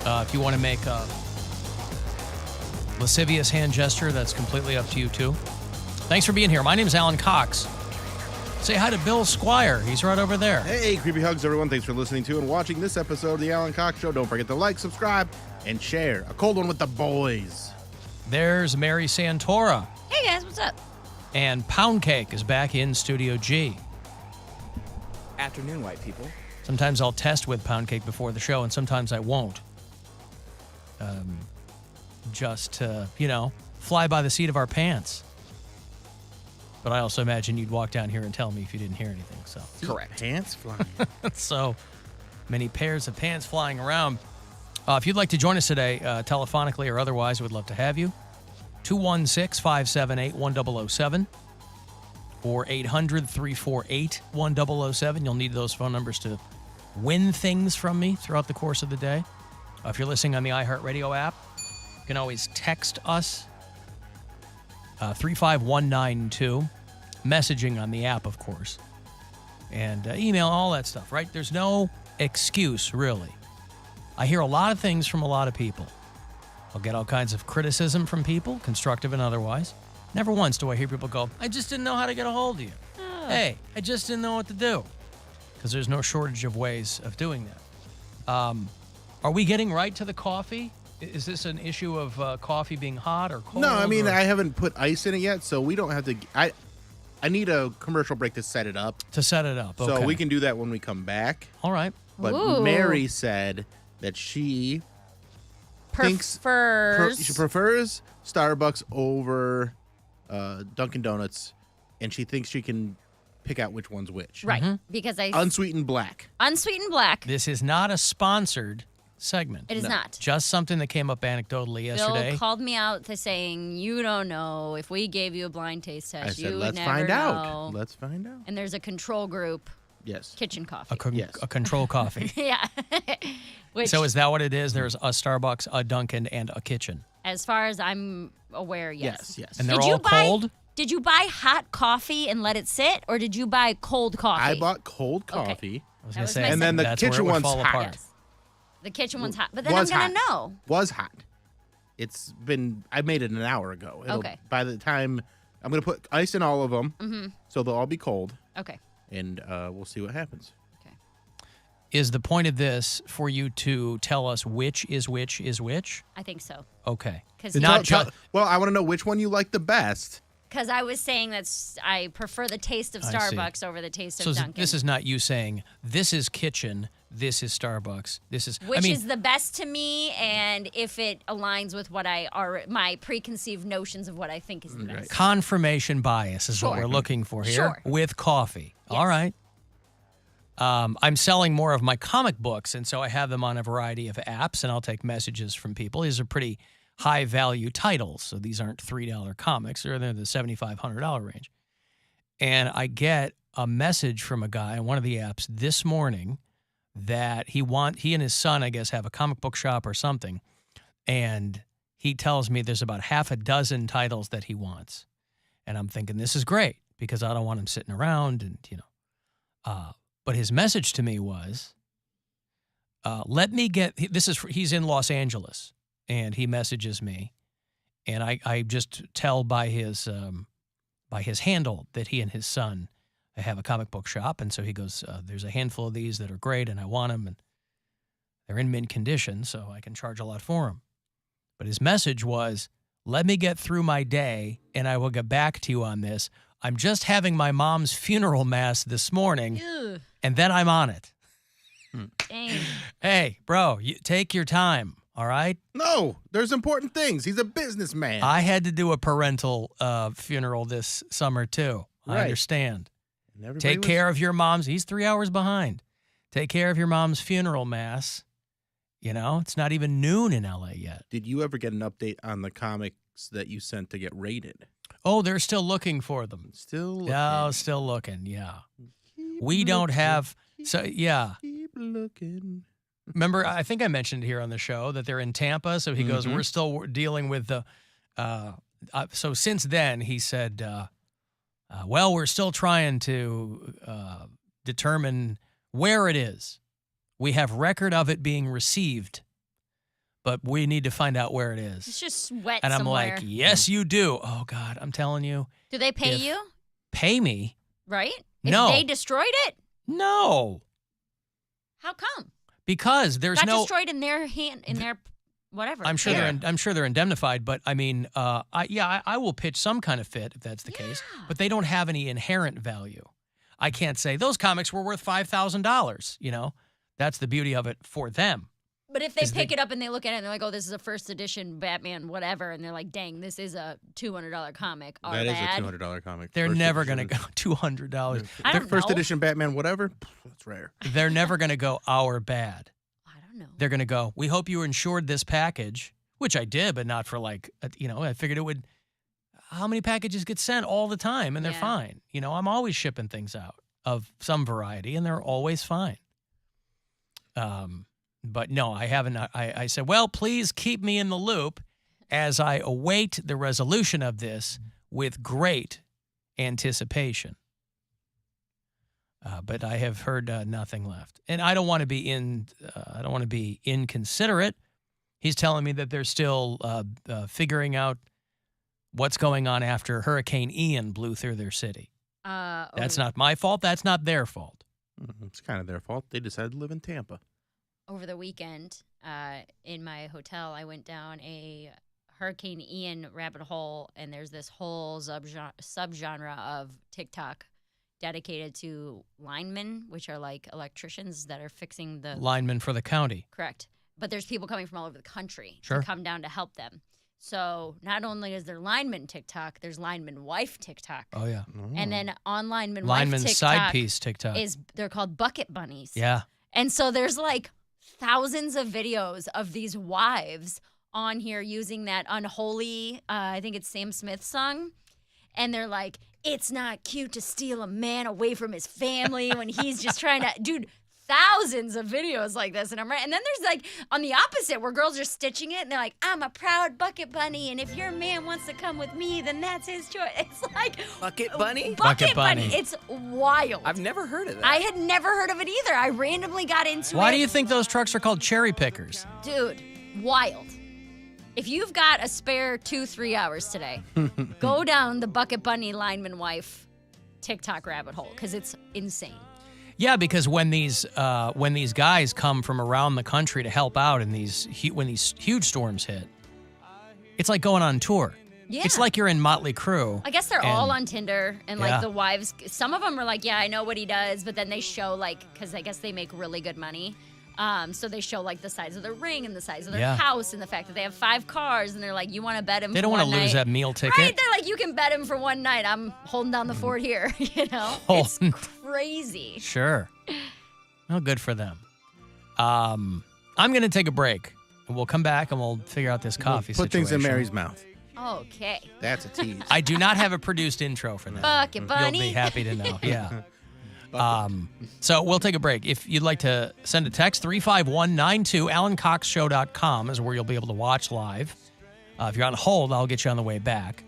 If you want to make a lascivious hand gesture, that's completely up to you, too. Thanks for being here. My name is Alan Cox. Say hi to Bill Squire. He's right over there. Hey, creepy hugs, everyone. Thanks for listening to and watching this episode of the Alan Cox Show. Don't forget to like, subscribe, and share. A cold one with the boys. There's Mary Santora. Hey, guys. What's up? And Poundcake is back in Studio G. Afternoon, white people. Sometimes I'll test with Poundcake before the show, and sometimes I won't. Just to, fly by the seat of our pants. But I also imagine you'd walk down here and tell me if you didn't hear anything. So Correct. Pants flying. so many pairs of pants flying around. If you'd like to join us today, telephonically or otherwise, we'd love to have you. 216-578-1007 or 800-348-1007. You'll need those phone numbers to win things from me throughout the course of the day. If you're listening on the iHeartRadio app, you can always text us 35192, messaging on the app, of course, and email, all that stuff, right? There's no excuse, really. I hear a lot of things from a lot of people. I'll get all kinds of criticism from people, constructive and otherwise. Never once do I hear people go, I just didn't know how to get a hold of you. Hey, I just didn't know what to do. Because there's no shortage of ways of doing that. Are we getting right to the coffee? Is this an issue of coffee being hot or cold? No, I mean, or? I haven't put ice in it yet, so we don't have to. I need a commercial break to set it up. To set it up, okay. So we can do that when we come back. All right. But Ooh. Mary said that she prefers she prefers Starbucks over Dunkin' Donuts, and she thinks she can pick out which one's which. right because I Unsweetened black. unsweetened black. This is not a sponsored segment. It is not. Just something that came up anecdotally yesterday. Bill called me out to saying, "You don't know. If we gave you a blind taste I test, said, you let's would never find know." out. Let's find out. And there's a control group, Yes. kitchen coffee. Yes. A control coffee. Yeah. Which, So is that what it is? There's a Starbucks, a Dunkin', and a kitchen. as far as I'm aware, yes. Yes. And they're Did you all buy- cold? Did you buy hot coffee and let it sit, or did you buy cold coffee? I bought cold coffee. I was That going to was say, my And then the that's where kitchen it would one's fall hot. apart. Yes. The kitchen one's hot, but then I'm Was gonna hot. know. Was hot. It's been. I made it an hour ago. Okay. By the time I'm gonna put ice in all of them, so they'll all be cold, Okay. and we'll see what happens. Is the point of this for you to tell us which is which is which? I think so. Okay. 'Cause Not Tell- just. Well, I want to know which one you like the best. Because I was saying I prefer the taste of I see. Starbucks over the taste So of Dunkin'. this is not you saying, this is kitchen, this is Starbucks, this is... Which is the best to me, and if it aligns with what my preconceived notions of what I think is the best. confirmation bias is what Sure. we're looking for here. Sure. With coffee. Yes. All right. I'm selling more of my comic books, and so I have them on a variety of apps, and I'll take messages from people. These are pretty high-value titles, so these aren't $3 comics. They're the $7,500 range. And I get a message from a guy on one of the apps this morning that he and his son, I guess, have a comic book shop or something, and he tells me there's about half a dozen titles that he wants. And I'm thinking, this is great, because I don't want him sitting around and, but his message to me was, he's in Los Angeles, and he messages me, and I just tell by his handle that he and his son have a comic book shop, and so he goes, there's a handful of these that are great, and I want them, and they're in mint condition, so I can charge a lot for them. But his message was, let me get through my day, and I will get back to you on this. I'm just having my mom's funeral mass this morning, Ew. and then I'm on it. Dang. Hey, bro, take your time, all right? No, there's important things. He's a businessman. I had to do a parental funeral this summer, too. I Right. understand. And everybody Take was- care of your mom's. He's 3 hours behind. Take care of your mom's funeral mass. It's not even noon in LA yet. Did you ever get an update on the comics that you sent to get rated? Oh, they're still looking for them. Still looking. Oh, still looking, yeah. Keep We don't looking, have, so yeah. Keep looking. Remember, I think I mentioned here on the show that they're in Tampa, so he goes, Mhm. we're still dealing with the, so since then, he said, well, we're still trying to determine where it is. We have record of it being received, but we need to find out where it It's is. just wet And I'm somewhere. like, yes, you do. Oh, God, I'm telling you. Do they pay if- you? Pay me? Right? No. If they destroyed it, No. how come? Because there's Got no... destroyed in their hand, in their whatever. I'm sure care. I'm sure they're indemnified, but I mean, I will pitch some kind of fit if that's the case, but they don't have any inherent value. I can't say those comics were worth $5,000. You know, that's the beauty of it for them. But if they Is pick it up and they look at it and they're like, oh, this is a first edition Batman, whatever, and they're like, dang, this is a $200 comic. Our That is bad. a $200 comic. They're First never edition. going to go $200. I don't First know. edition Batman, whatever. That's rare. They're never going to go our bad. I don't know. They're going to go, we hope you insured this package, which I did, but not for like, I figured it would. How many packages get sent all the time and they're Yeah. fine? You know, I'm always shipping things out of some variety and they're always fine. But no, I haven't. I said, well, please keep me in the loop as I await the resolution of this with great anticipation. But I have heard nothing left, and I don't want to be I don't want to be inconsiderate. He's telling me that they're still figuring out what's going on after Hurricane Ian blew through their city. That's not my fault. That's not their fault. It's kind of their fault. They decided to live in Tampa. Over the weekend, in my hotel, I went down a Hurricane Ian rabbit hole, and there's this whole subgenre of TikTok dedicated to linemen, which are like electricians that are fixing the Lineman for the county. correct. But there's people coming from all over the country Sure. to come down to help them. So not only is there lineman TikTok, there's lineman wife TikTok, Oh yeah, and then on lineman lineman wife side TikTok piece TikTok. they're called bucket bunnies. Yeah, And so there's like thousands of videos of these wives on here using that unholy, I think it's Sam Smith song. And they're like, it's not cute to steal a man away from his family when he's just trying to, dude, thousands of videos like this. And I'm right. And then there's like on the opposite where girls are stitching it and they're like, I'm a proud bucket bunny. And if your man wants to come with me, then that's his choice. It's like Bucket bunny? Bucket Bunny. bunny. It's wild. I've never heard of that. I had never heard of it either. I randomly got into it. why do you think those trucks are called cherry pickers? Dude, wild. If you've got a spare 2-3 hours today, go down the Bucket Bunny lineman wife TikTok rabbit hole because it's insane. Yeah, because when these guys come from around the country to help out in when these huge storms hit, it's like going on tour. Yeah. It's like you're in Motley Crue. I guess they're and- all on Tinder and like Yeah. the wives, some of them are like, yeah, I know what he does, but then they show like, because I guess they make really good money. So they show like the size of their ring and the size of their Yeah. house and the fact that they have 5 cars and they're like, you want to bet him They for don't one want to lose night? that meal ticket. Right? They're like, you can bet him for one night. I'm holding down the fort here, you know? It's Holding- crazy. Sure. Well, good for them. I'm going to take a break. And we'll come back and we'll figure out this coffee Put things in situation. Mary's mouth. Okay. That's a tease. I do not have a produced intro for that. Bucket Bunny. You'll be happy to know. Yeah. So we'll take a break. If you'd like to send a text, 35192, AlanCoxShow.com is where you'll be able to watch live. If you're on hold, I'll get you on the way back.